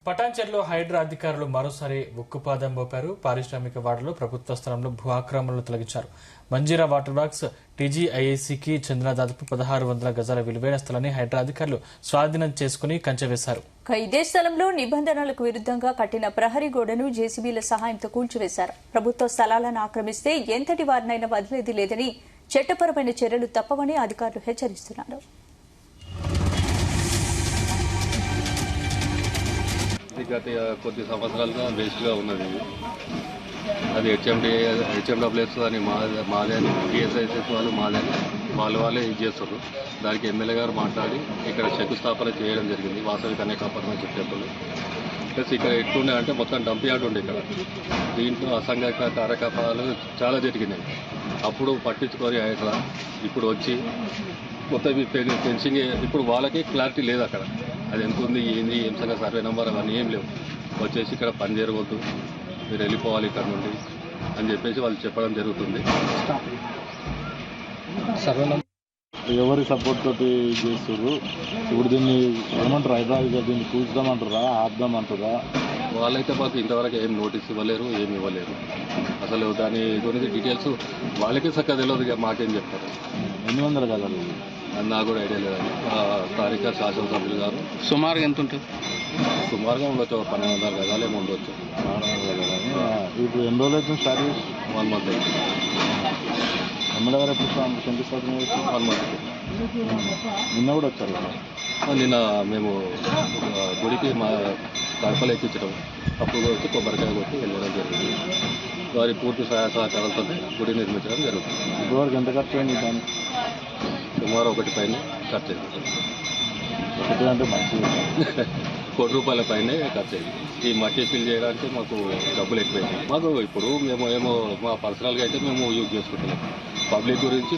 పటాన్చెరులో హైడ్రా అధికారులు మరోసారి ఉక్కుపాదం మోపారు. పారిశ్రామిక వాడలో ప్రభుత్వ స్థలంలో భూ ఆక్రమణలు తొలగించారు. మంజీరా వాటర్ వర్క్స్ టీజీఐఏసీకి చెందిన దాదాపు 1600 గజాల విలువైన స్థలాన్ని హైడ్రా అధికారులు స్వాధీనం చేసుకుని కంచె వేశారు. ఇదే స్థలంలో నిబంధనలకు విరుద్దంగా కట్టిన ప్రహరీ గోడను జేసీబీల సహాయంతో కూల్చివేశారు. ప్రభుత్వ స్థలాలను ఆక్రమిస్తే ఎంతటి వారినైనా వదిలేది లేదని, చట్టపరమైన చర్యలు తప్పవని అధికారులు హెచ్చరిస్తున్నారు. గత కొద్ది సంవత్సరాలుగా వేస్ట్గా ఉన్నది. అది హెచ్ఎండబ్ల్యూఎస్ అని మాదే అని టీఎస్ఐసెస్ వాళ్ళు వాళ్ళే ఇది చేస్తారు. దానికి ఎమ్మెల్యే గారు మాట్లాడి ఇక్కడ శంకుస్థాపన చేయడం జరిగింది. వాసవి కన్యకా అపార్ట్మెంట్ చెప్పారు. ప్లస్ ఇక్కడ ఎట్లుండే అంటే మొత్తం డంప్ యార్డ్ ఉండే ఇక్కడ. దీంట్లో అసంఘటిత కార్యకలాపాలు చాలా జరిగినాయి. అప్పుడు పట్టించుకొని హైడ్రా ఇప్పుడు వచ్చి మొత్తం ఫెన్సింగ్ ఇప్పుడు వాళ్ళకి క్లారిటీ లేదు అక్కడ. అది ఎంత ఉంది, ఏంది, ఏం సంగతి, సర్వే నెంబర్ అవన్నీ ఏం లేవు. వచ్చేసి ఇక్కడ పని జరగవద్దు, మీరు వెళ్ళిపోవాలి ఇక్కడ నుండి అని చెప్పేసి వాళ్ళు చెప్పడం జరుగుతుంది. సర్వే ఎవరి సపోర్ట్ తోటి చేస్తారు. ఇప్పుడు దీన్ని ఏమంటారు, హైదరాబాద్ దీన్ని కూల్చుదామంటారా, ఆపుదామంటారా? వాళ్ళైతే మాకు ఇంతవరకు ఏం నోటీస్ ఇవ్వలేరు, ఏమి ఇవ్వలేరు. అసలు దాని గురించి డీటెయిల్స్ వాళ్ళకే చక్కగా తెలియదు, మాకేం చెప్తారు. 800 గజాలు అది నాకు కూడా ఐడియా లేదండి. స్థానిక శాసనసభ్యులు గారు సుమారుగా ఎంత ఉంటుంది? సుమారుగా ఉండొచ్చు, 1200 గజాలు ఏమి ఉండొచ్చు. ఇప్పుడు ఎన్ని రోజులు అయితే స్టార్ట్ చేసి? 1 month అయింది. ఎమ్మెల్యే గారు ఎప్పుడు శంకుస్థాపన 1 month. నిన్న కూడా వచ్చారు కదా? నిన్న మేము గుడికి మా కడపలు ఎక్కించడం, అప్పుడు వచ్చి కొబ్బరికాయ కొట్టి వెళ్ళడం జరిగింది. వారి పూర్తి సహాయ సహకారాలతో గుడి నిర్మించడం జరుగుతుంది. ఇప్పటివరకు ఎంత ఖర్చు అయింది దాన్ని? సుమారు 1 పైన ఖర్చు అయింది. 1 అంటే మంచిది. ₹1 కోటి పైనే ఖర్చు అయింది. ఈ మట్టి ఫిల్ చేయడానికి మాకు డబ్బులు ఎక్కువైంది. మాకు ఇప్పుడు మేము ఏమో మా పర్సనల్గా అయితే మేము యూజ్ చేసుకుంటున్నాం. పబ్లిక్ గురించి